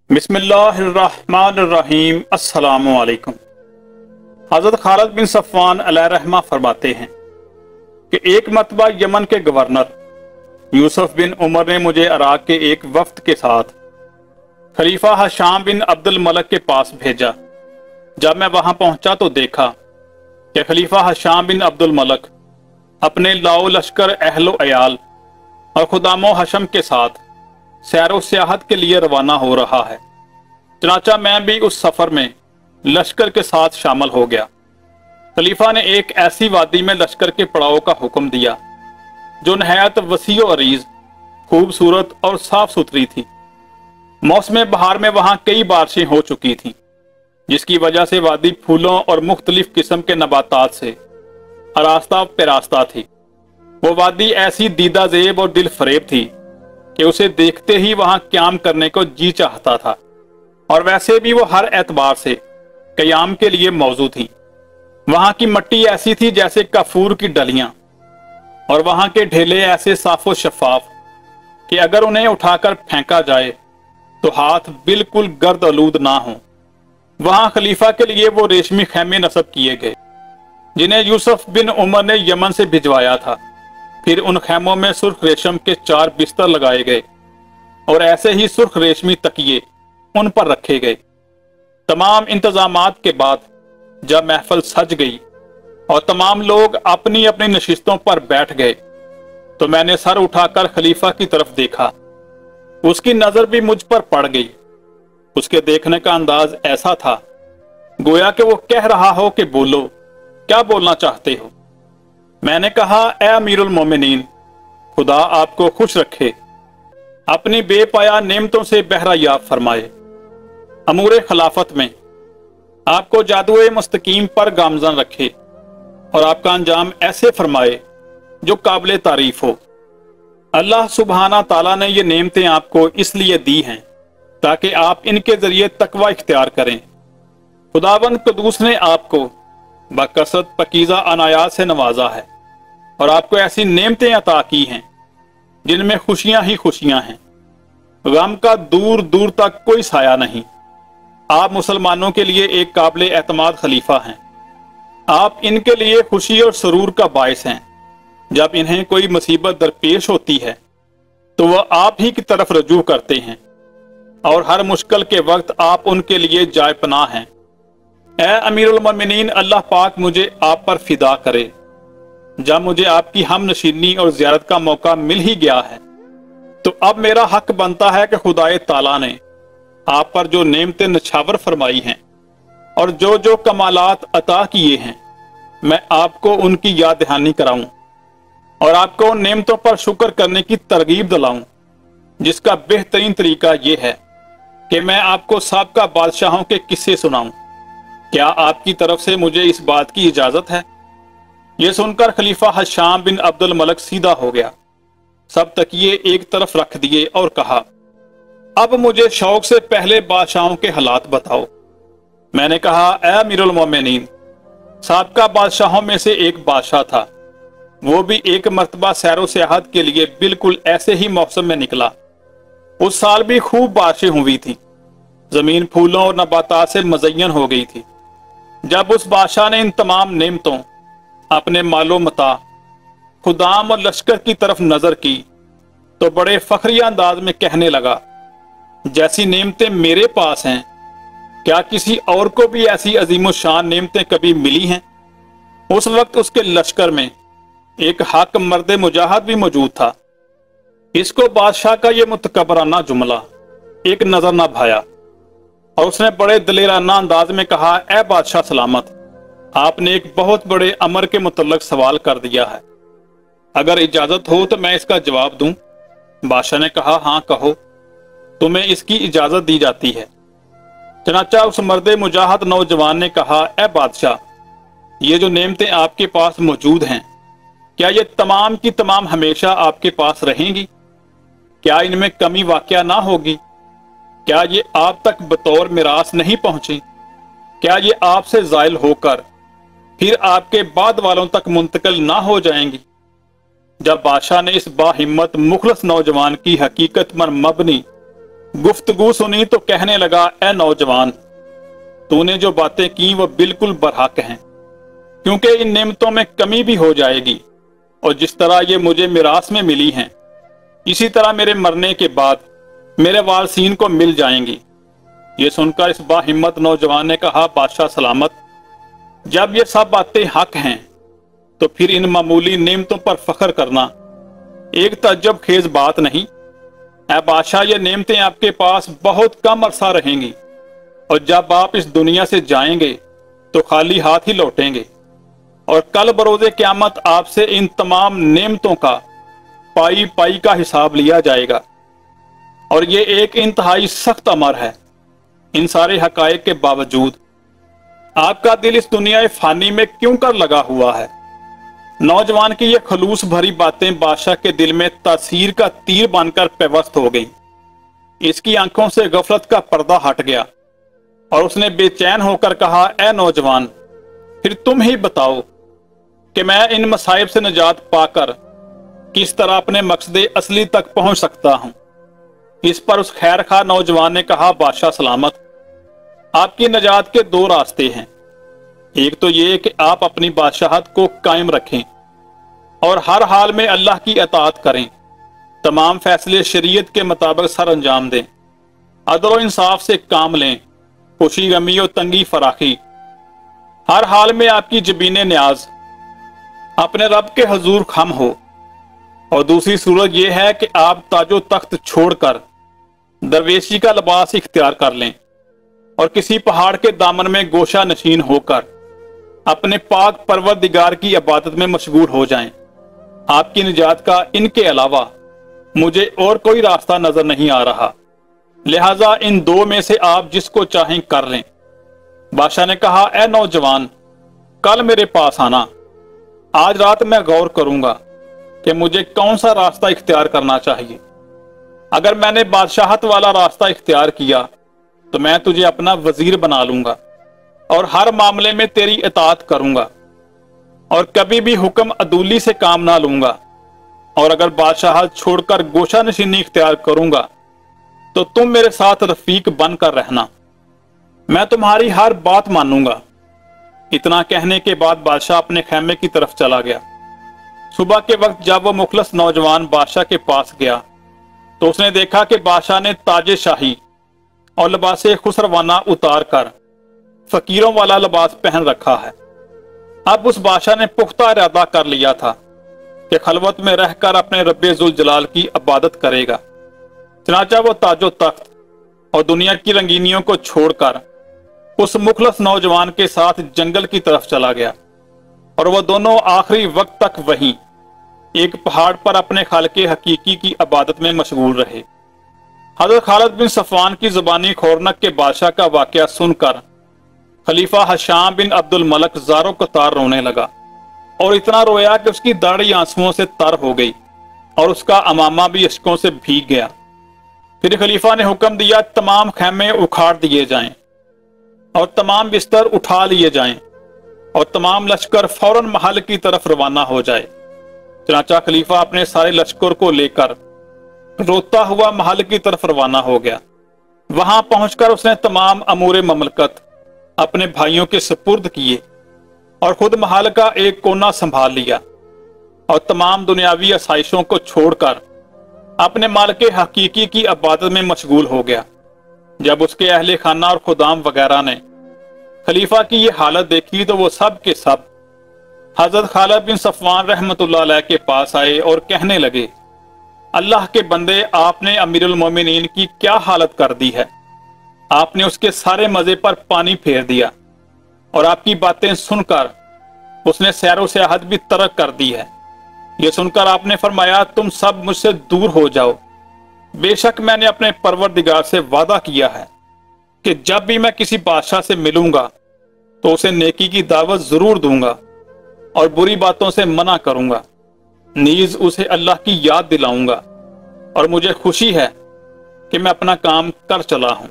बिस्मिल्लाहिर्रहमानिर्रहीम। अस्सलामु अलैकुम। हज़रत खालिद बिन सफ़वान अलैहिर्रहमा फरमाते हैं कि एक मरतबा यमन के गवर्नर यूसुफ बिन उमर ने मुझे इराक के एक वफ्द के साथ खलीफा हशाम बिन अब्दुल मलिक के पास भेजा। जब मैं वहां पहुंचा तो देखा कि खलीफा हशाम बिन अब्दुल मलिक अपने लाओ लश्कर अहलो अयाल और खुदामो हशम के साथ सैरो सियाहत के लिए रवाना हो रहा है। चनाचा मैं भी उस सफर में लश्कर के साथ शामिल हो गया। खलीफा ने एक ऐसी वादी में लश्कर के पड़ाव का हुक्म दिया जो नहायत वसी व अरीज, खूबसूरत और साफ सुथरी थी। मौसम बहार में वहां कई बारिशें हो चुकी थीं, जिसकी वजह से वादी फूलों और मुख्तलिफ किस्म के नबातात से आरास्ता पेरास्ता थी। वो वादी ऐसी दीदा जेब और दिल फरेब थी कि उसे देखते ही वहां क्याम करने को जी चाहता था, और वैसे भी वो हर एतबार से कयाम के लिए मौजू थी। वहां की मिट्टी ऐसी थी जैसे कफूर की डलियां, और वहां के ढेले ऐसे साफो शफाफ कि अगर उन्हें उठाकर फेंका जाए तो हाथ बिल्कुल गर्द आलूद ना हो। वहां खलीफा के लिए वो रेशमी खैमे नस्ब किए गए जिन्हें यूसुफ बिन उमर ने यमन से भिजवाया था। फिर उन खैमों में सुर्ख रेशम के 4 बिस्तर लगाए गए और ऐसे ही सुर्ख रेशमी तकिए उन पर रखे गए। तमाम इंतजामात के बाद जब महफिल सज गई और तमाम लोग अपनी अपनी नशिस्तों पर बैठ गए तो मैंने सर उठाकर खलीफा की तरफ देखा। उसकी नजर भी मुझ पर पड़ गई। उसके देखने का अंदाज ऐसा था गोया कि वो कह रहा हो कि बोलो, क्या बोलना चाहते हो। मैंने कहा, ए अमीरुल मोमिनीन, खुदा आपको खुश रखे, अपनी बेपाया नेमतों से बहरा याब फरमाए। अमूरे खिलाफत में आपको जादुए मुस्तकीम पर गामजन रखे और आपका अंजाम ऐसे फरमाए जो काबिल तारीफ हो। अल्लाह सुबहाना ताला ने ये नेमतें आपको इसलिए दी हैं ताकि आप इनके जरिए तकवा इख्तियार करें। खुदावंद कुदूस ने आपको बकसरत पकीज़ा अनायात से नवाजा है और आपको ऐसी नेमतें अता की हैं जिनमें खुशियां ही खुशियां हैं। गम का दूर दूर तक कोई साया नहीं। आप मुसलमानों के लिए एक काबिल एतमाद खलीफा हैं। आप इनके लिए खुशी और सरूर का बायस हैं। जब इन्हें कोई मुसीबत दरपेश होती है तो वह आप ही की तरफ रजू करते हैं और हर मुश्किल के वक्त आप उनके लिए जाय पनाह हैं। ए अमीरुल मोमिनीन, अल्लाह पाक मुझे आप पर फिदा करे। जब मुझे आपकी हम नशीनी और जियारत का मौका मिल ही गया है तो अब मेरा हक बनता है कि खुदाए ताला ने आप पर जो नेमतें नछावर फरमाई हैं और जो जो कमालात अता किए हैं, मैं आपको उनकी याद दहानी कराऊं और आपको उन नेमतों पर शुक्र करने की तरगीब दिलाऊं, जिसका बेहतरीन तरीका यह है कि मैं आपको साबका बादशाहों के किस्से सुनाऊं। क्या आपकी तरफ से मुझे इस बात की इजाजत है। यह सुनकर खलीफा हशाम बिन अब्दुल मलिक सीधा हो गया, सब तकिए एक तरफ रख दिए और कहा, अब मुझे शौक से पहले बादशाहों के हालात बताओ। मैंने कहा, ए अमीरुल मोमिनीन, साबका बादशाहों में से एक बादशाह था। वो भी एक मरतबा सैरो सियाहत के लिए बिल्कुल ऐसे ही मौसम में निकला। उस साल भी खूब बारिशें हुई थी। जमीन फूलों और नबातात से मज़य्यन हो गई थी। जब उस बादशाह ने इन तमाम नेमतों, अपने मालो मता, खुदाम और लश्कर की तरफ नजर की तो बड़े फखरिया अंदाज में कहने लगा, जैसी नेमतें मेरे पास हैं, क्या किसी और को भी ऐसी अजीम शान नेमतें कभी मिली हैं। उस वक्त उसके लश्कर में एक हक मर्द मुजाहिद भी मौजूद था। इसको बादशाह का यह मुतकबराना जुमला एक नजर न भाया और उसने बड़े दलेराना अंदाज में कहा, ए बादशाह सलामत, आपने एक बहुत बड़े अमर के मुतल्लक सवाल कर दिया है। अगर इजाजत हो तो मैं इसका जवाब दूं। बादशाह ने कहा, हाँ कहो, तुम्हें इसकी इजाजत दी जाती है। चनाचा उस मर्द मुजाहिद नौजवान ने कहा, ए बादशाह, ये जो नेमतें आपके पास मौजूद हैं, क्या ये तमाम की तमाम हमेशा आपके पास रहेंगी। क्या इनमें कमी वाक़या ना होगी। क्या ये आप तक बतौर मिरास नहीं पहुंची। क्या ये आपसे ज़ायल होकर फिर आपके बाद वालों तक मुंतकिल ना हो जाएंगी। जब बादशाह ने इस बाहिम्मत मुखलस नौजवान की हकीकत पर मबनी गुफ्तगू सुनी तो कहने लगा, ए नौजवान, तूने जो बातें की वो बिल्कुल बरहक हैं, क्योंकि इन नेमतों में कमी भी हो जाएगी और जिस तरह ये मुझे मिरास में मिली हैं इसी तरह मेरे मरने के बाद मेरे वारसीन को मिल जाएंगी। ये सुनकर इस बाहिम्मत नौजवान ने कहा, बादशाह सलामत, जब ये सब बातें हक हैं तो फिर इन मामूली नेमतों पर फख्र करना एक तज्जुब खेज बात नहीं। ऐ बादशाह, ये नेमतें आपके पास बहुत कम अरसा रहेंगी और जब आप इस दुनिया से जाएंगे तो खाली हाथ ही लौटेंगे और कल बरोज़े क़यामत आपसे इन तमाम नेमतों का पाई पाई का हिसाब लिया जाएगा। और ये एक इंतहाई सख्त अमर है। इन सारे हकायक के बावजूद आपका दिल इस दुनिया फानी में क्यों कर लगा हुआ है? नौजवान की ये खलूस भरी बातें बादशाह के दिल में तासीर का तीर बनकर पेवस्त हो गईं। इसकी आंखों से गफलत का पर्दा हट गया और उसने बेचैन होकर कहा, ए नौजवान, फिर तुम ही बताओ कि मैं इन मसाइब से निजात पाकर किस तरह अपने मकसद असली तक पहुंच सकता हूं। इस पर उस खैर खा नौजवान ने कहा, बादशाह सलामत, आपकी निजात के दो रास्ते हैं। एक तो ये कि आप अपनी बादशाहत को कायम रखें और हर हाल में अल्लाह की अताअत करें, तमाम फैसले शरीयत के मुताबिक सर अंजाम दें, अदल और इंसाफ से काम लें, खुशी गमी और तंगी फराखी हर हाल में आपकी जबीने न्याज अपने रब के हजूर खम हो। और दूसरी सूरत यह है कि आप ताजो तख्त छोड़कर दरवेशी का लिबास इख्तियार कर लें और किसी पहाड़ के दामन में गोशा नशीन होकर अपने पाक परवरदिगार की इबादत में मशगूल हो जाएं। आपकी निजात का इनके अलावा मुझे और कोई रास्ता नजर नहीं आ रहा, लिहाजा इन दो में से आप जिसको चाहें कर लें। बादशाह ने कहा, ए नौजवान, कल मेरे पास आना, आज रात मैं गौर करूंगा कि मुझे कौन सा रास्ता इख्तियार करना चाहिए। अगर मैंने बादशाहत वाला रास्ता इख्तियार किया तो मैं तुझे अपना वजीर बना लूंगा और हर मामले में तेरी इताअत करूंगा और कभी भी हुक्म अदूली से काम ना लूंगा। और अगर बादशाहत छोड़कर गोशा नशीनी इख्तियार करूंगा तो तुम मेरे साथ रफीक बनकर रहना, मैं तुम्हारी हर बात मानूंगा। इतना कहने के बाद बादशाह अपने खैमे की तरफ चला गया। सुबह के वक्त जब वो मुखलस नौजवान बादशाह के पास गया तो उसने देखा कि बादशाह ने ताजे शाही और लिबासे खुसरवाना उतार कर फकीरों वाला लिबास पहन रखा है। अब उस बादशाह ने पुख्ता इरादा कर लिया था कि खलवत में रहकर अपने रब्बे जुल जलाल की इबादत करेगा। चनाचा वो ताजो तख्त और दुनिया की रंगीनियों को छोड़कर उस मुखलस नौजवान के साथ जंगल की तरफ चला गया और वह दोनों आखिरी वक्त तक वहीं एक पहाड़ पर अपने खालिक हकीकी की इबादत में मशगूल रहे। हजरत खालिद बिन सफवान की जुबानी खोरनक के बादशाह का वाकया सुनकर खलीफा हशाम बिन अब्दुल मलक ज़ारो कतार रोने लगा और इतना रोया कि उसकी दाढ़ी आंसुओं से तर हो गई और उसका अमामा भी अश्कों से भीग गया। फिर खलीफा ने हुक्म दिया, तमाम खैमे उखाड़ दिए जाएं और तमाम बिस्तर उठा लिए जाएं और तमाम लश्कर फौरन महल की तरफ रवाना हो जाए। चनाचा खलीफा अपने सारे लश्कर को लेकर रोता हुआ महल की तरफ रवाना हो गया। वहां पहुंचकर उसने तमाम अमूरे ममलकत अपने भाइयों के सुपुर्द किए और खुद महल का एक कोना संभाल लिया और तमाम दुनियावी आसाइशों को छोड़कर अपने मालिक हकीकी की इबादत में मशगूल हो गया। जब उसके अहले खाना और खुदाम वगैरह ने खलीफा की ये हालत देखी तो वो सब के सब हजरत खालिद बिन सफवान रहमतुल्लाह अलैह के पास आए और कहने लगे, अल्लाह के बंदे, आपने अमीरुल मोमिनीन की क्या हालत कर दी है। आपने उसके सारे मजे पर पानी फेर दिया और आपकी बातें सुनकर उसने सैरो सियाहत भी तर्क कर दी है। ये सुनकर आपने फरमाया, तुम सब मुझसे दूर हो जाओ। बेशक मैंने अपने परवरदिगार से वादा किया है कि जब भी मैं किसी बादशाह से मिलूंगा तो उसे नेकी की दावत जरूर दूंगा और बुरी बातों से मना करूंगा, नीज उसे अल्लाह की याद दिलाऊंगा और मुझे खुशी है कि मैं अपना काम कर चला हूं।